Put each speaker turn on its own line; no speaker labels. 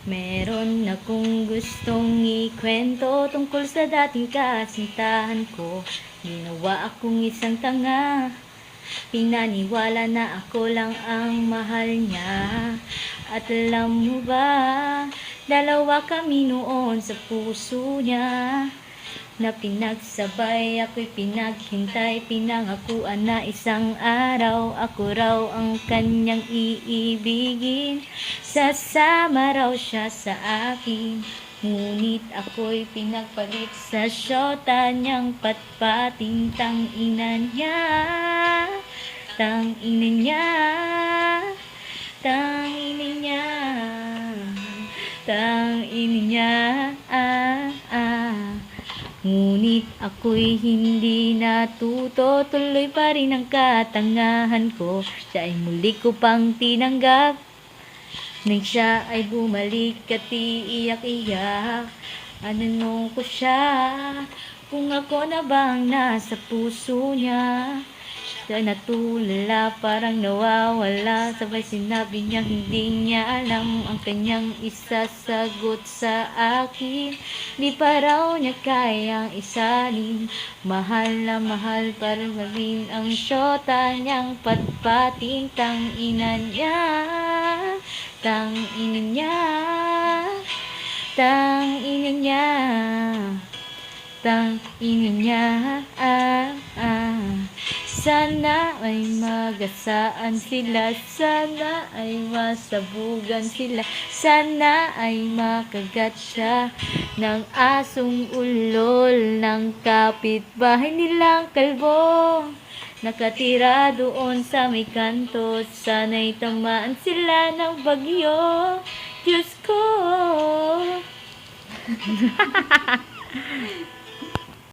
Meron akong gustong ikwento tungkol sa dating kasintahan ko. Ginawa akong isang tanga, pinaniwala na ako lang ang mahal niya. At alam mo ba, dalawa kami noon sa puso niya, na pinagsabay, ako'y pinaghintay, pinangakuan na isang araw ako raw ang kanyang iibigin. Sasama raw siya sa akin, ngunit ako'y pinagpalit sa syota niyang patpating. Tangina niya, tangina niya, tangina niya, tangina niya, Ngunit ako'y hindi natuto, tuloy pa rin ang katangahan ko. Siya ay muli ko pang tinanggap, nang siya ay bumalik at iiyak-iyak. Ananong ko siya, kung ako na bang nasa puso niya. Siya natulala, parang nawawala. Sabay sinabi niya hindi niya alam ang kanyang isasagot sa akin. Di pa raw niya kayang isalin, mahal na mahal pa rin ang syota niyang patpating. Tangina niya, tangina niya, tangina niya, tangina niya, Sana ay magasaan sila, sana ay masabugan sila, sana ay makagat siya ng asong ulol ng kapitbahay nilang kalbo. Nakatira doon sa may kanto, sana'y tamaan sila ng bagyo. Diyos ko.